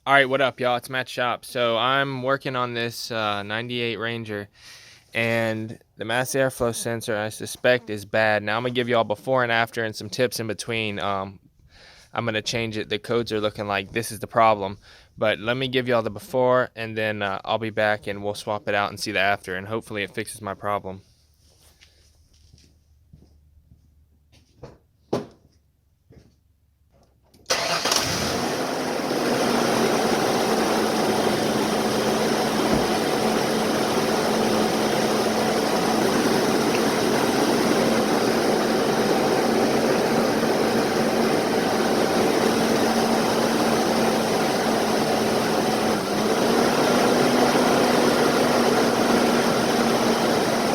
Alright, what up, y'all? It's Matt Shop. So I'm working on this 98 Ranger, and the mass airflow sensor I suspect is bad. Now I'm going to give y'all before and after and some tips in between. I'm going to change it. The codes are looking like this is the problem. But let me give y'all the before, and then I'll be back and we'll swap it out and see the after, and hopefully it fixes my problem.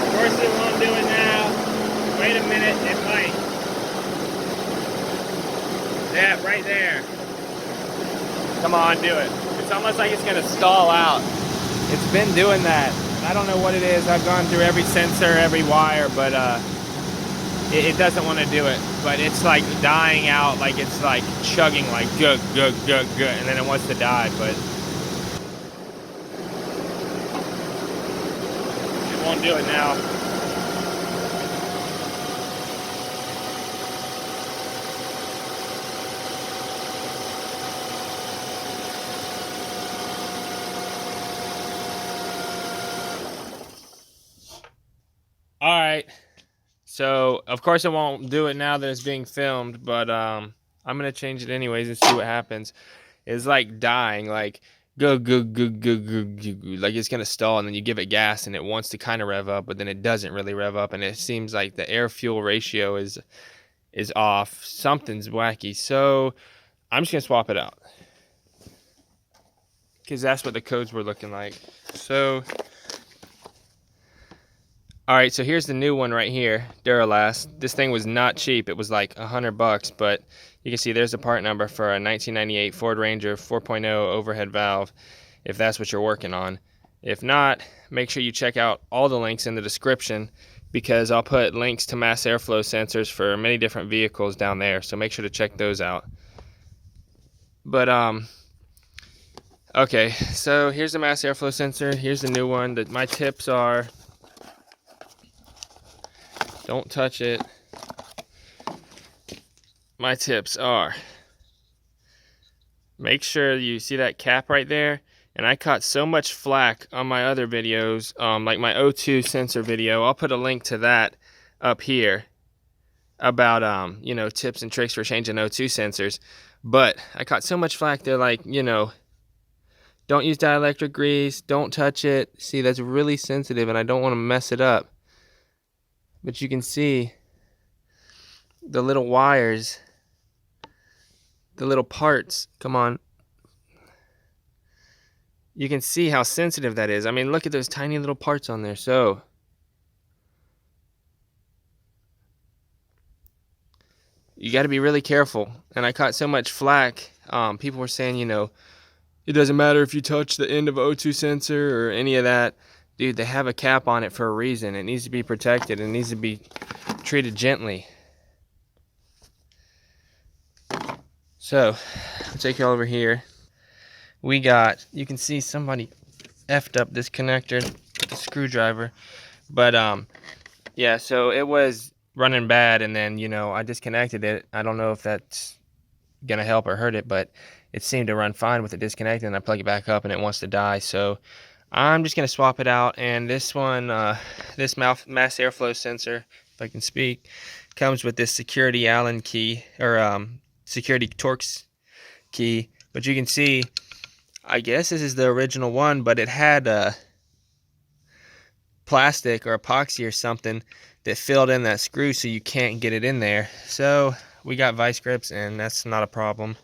Of course it won't do it now. Wait a minute, it might. Yeah, right there. Come on, do it. It's almost like it's gonna stall out. It's been doing that. I don't know what it is. I've gone through every sensor, every wire, but it doesn't want to do it. But it's like dying out, like it's like chugging, like gug, gug, gug, gug, and then it wants to die, but it won't do it now. All right. So, of course it won't do it now that it's being filmed, but I'm going to change it anyways and see what happens. It's like dying, like go, go, go, go, go, go, go, like it's going to stall, and then you give it gas and it wants to kind of rev up, but then it doesn't really rev up, and it seems like the air-fuel ratio is off. Something's wacky. So, I'm just going to swap it out, because that's what the codes were looking like. So, all right, so here's the new one right here, Duralast. This thing was not cheap. It was like $100, but you can see there's the part number for a 1998 Ford Ranger 4.0 overhead valve, if that's what you're working on. If not, make sure you check out all the links in the description, because I'll put links to mass airflow sensors for many different vehicles down there, so make sure to check those out. But, okay, so here's the mass airflow sensor. Here's the new one. My tips are: don't touch it. My tips are: make sure you see that cap right there. And I caught so much flack on my other videos, like my O2 sensor video. I'll put a link to that up here about, you know, tips and tricks for changing O2 sensors. But I caught so much flack. They're like, you know, don't use dielectric grease, don't touch it. See, that's really sensitive and I don't want to mess it up. But you can see the little wires, the little parts. Come on. You can see how sensitive that is. I mean, look at those tiny little parts on there. So, you got to be really careful. And I caught so much flack. People were saying, you know, it doesn't matter if you touch the end of an O2 sensor or any of that. Dude, they have a cap on it for a reason. It needs to be protected. It needs to be treated gently. So, I'll take you all over here. We got, you can see somebody effed up this connector with a screwdriver. But, yeah, so it was running bad, and then, you know, I disconnected it. I don't know if that's going to help or hurt it, but it seemed to run fine with it disconnected, and I plug it back up, and it wants to die. So, I'm just going to swap it out, and this one, this mass airflow sensor, if I can speak, comes with this security Allen key, or security Torx key. But you can see, I guess this is the original one, but it had plastic or epoxy or something that filled in that screw, so you can't get it in there. So we got vice grips, and that's not a problem.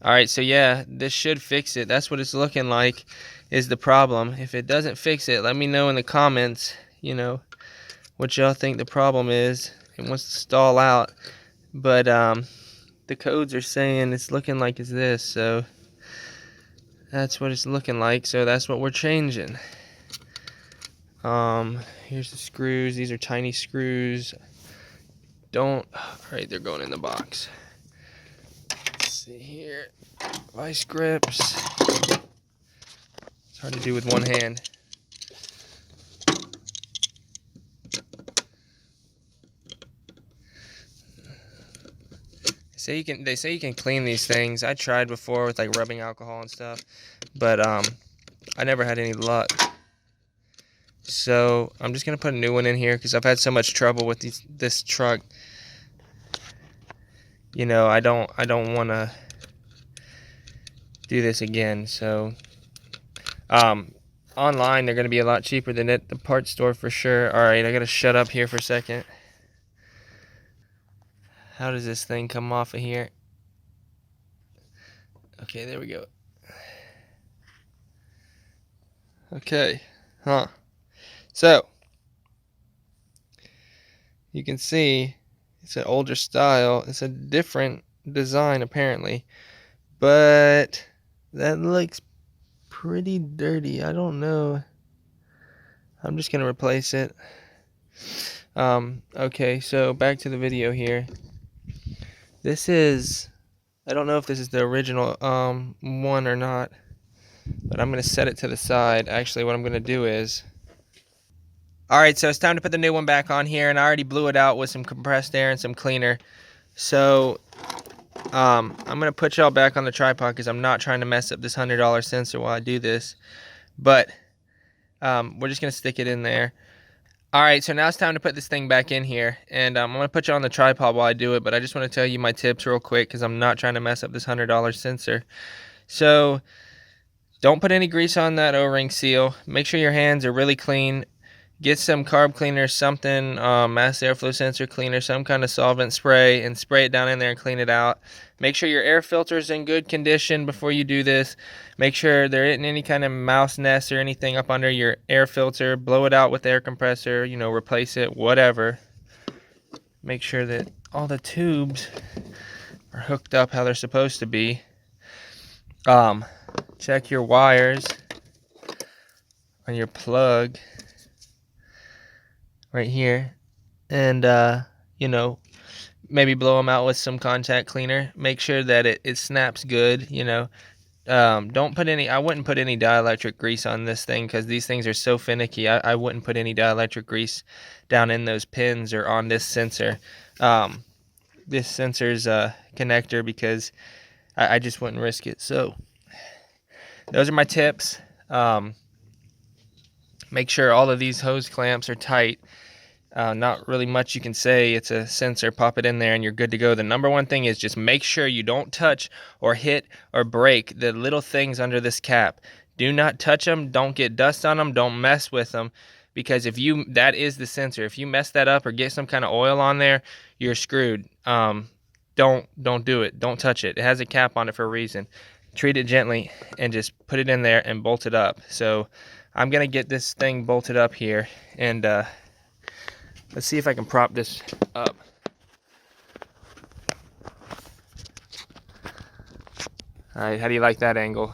Alright, so yeah, this should fix it. That's what it's looking like is the problem. If it doesn't fix it, let me know in the comments, you know, what y'all think the problem is. It wants to stall out. But the codes are saying it's looking like it's this, so that's what it's looking like. So that's what we're changing. Here's the screws. These are tiny screws. Alright, they're going in the box. Let's see here. Vice grips. It's hard to do with one hand. They say you can clean these things. I tried before with like rubbing alcohol and stuff, but I never had any luck. So I'm just gonna put a new one in here because I've had so much trouble with this truck. You know, I don't want to do this again. So online they're gonna be a lot cheaper than at the parts store for sure. All right, I gotta shut up here for a second. How does this thing come off of here? Okay, there we go. Okay, so you can see it's an older style. It's a different design apparently, but that looks pretty dirty. I don't know. I'm just gonna replace it. Okay, so back to the video here. This is, I don't know if this is the original one or not, but I'm gonna set it to the side. Actually, what I'm gonna do is, all right, so it's time to put the new one back on here, and I already blew it out with some compressed air and some cleaner. So I'm gonna put y'all back on the tripod because I'm not trying to mess up this $100 sensor while I do this, but we're just gonna stick it in there. All right, so now it's time to put this thing back in here, and I'm gonna put you on the tripod while I do it, but I just want to tell you my tips real quick because I'm not trying to mess up this $100 sensor. So don't put any grease on that O-ring seal. Make sure your hands are really clean. Get some carb cleaner, something, mass airflow sensor cleaner, some kind of solvent spray, and spray it down in there and clean it out. Make sure your air filter is in good condition before you do this. Make sure there isn't any kind of mouse nest or anything up under your air filter. Blow it out with the air compressor, you know, replace it, whatever. Make sure that all the tubes are hooked up how they're supposed to be. Check your wires on your plug right here, and you know, maybe blow them out with some contact cleaner. Make sure that it snaps good, you know. Don't put any, I wouldn't put any dielectric grease on this thing because these things are so finicky. I wouldn't put any dielectric grease down in those pins or on this sensor, this sensor's connector, because I just wouldn't risk it. So those are my tips. Make sure all of these hose clamps are tight. Not really much you can say. It's a sensor. Pop it in there and you're good to go. The number one thing is just make sure you don't touch or hit or break the little things under this cap. Do not touch them. Don't get dust on them. Don't mess with them, because that is the sensor. If you mess that up or get some kind of oil on there, you're screwed. Don't do it. Don't touch it. It has a cap on it for a reason. Treat it gently and just put it in there and bolt it up. So I'm gonna get this thing bolted up here, and let's see if I can prop this up. All right, how do you like that angle?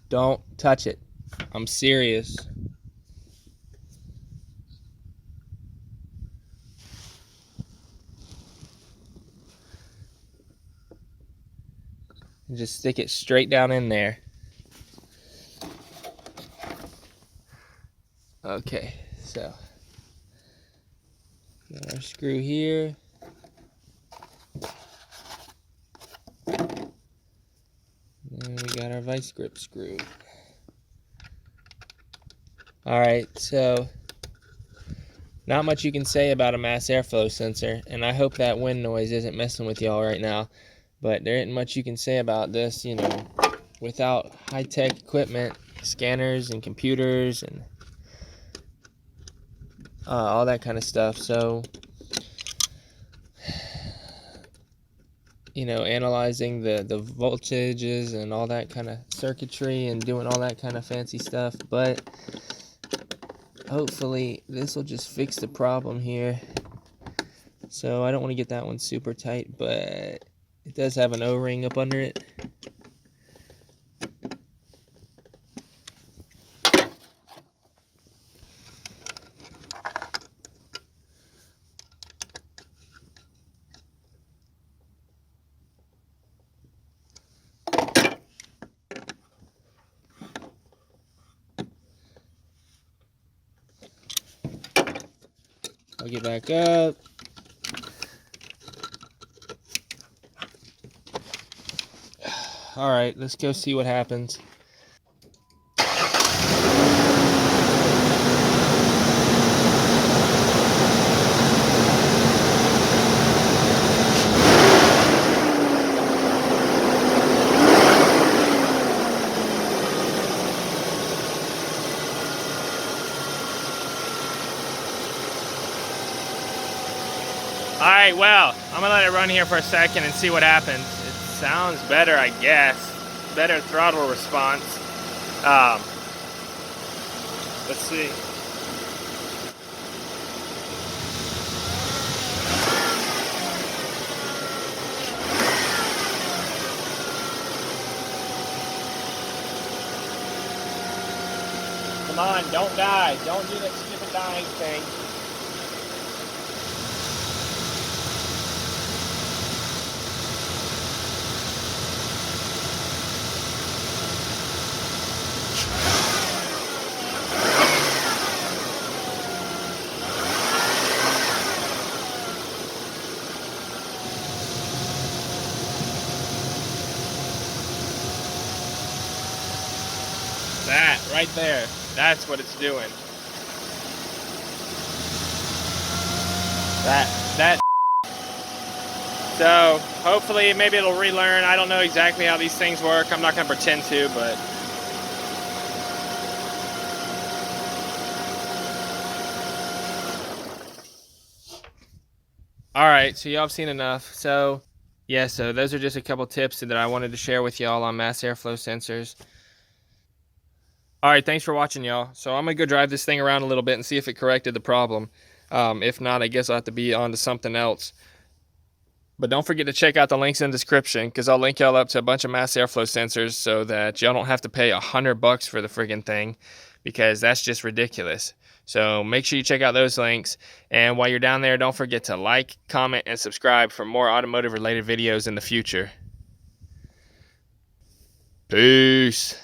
Don't touch it. I'm serious. And just stick it straight down in there. Okay, so got our screw here. And we got our vice grip screw. Alright, so not much you can say about a mass airflow sensor, and I hope that wind noise isn't messing with y'all right now, but there isn't much you can say about this, you know, without high-tech equipment, scanners and computers and all that kind of stuff. So, you know, analyzing the voltages and all that kind of circuitry and doing all that kind of fancy stuff, but hopefully this will just fix the problem here. So I don't want to get that one super tight, but it does have an O-ring up under it. I'll get back up. All right, let's go see what happens. Alright, well, I'm gonna let it run here for a second and see what happens. It sounds better, I guess. Better throttle response. Let's see. Come on, don't die. Don't do that stupid dying thing. That right there, that's what it's doing. That. So hopefully maybe it'll relearn. I don't know exactly how these things work. I'm not gonna pretend to, but all right, so y'all have seen enough. So yeah, so those are just a couple tips that I wanted to share with y'all on mass airflow sensors. All right, thanks for watching, y'all. So I'm gonna go drive this thing around a little bit and see if it corrected the problem. If not, I guess I'll have to be on to something else. But don't forget to check out the links in the description, because I'll link y'all up to a bunch of mass airflow sensors so that y'all don't have to pay $100 for the friggin' thing, because that's just ridiculous. So make sure you check out those links. And while you're down there, don't forget to like, comment, and subscribe for more automotive related videos in the future. Peace.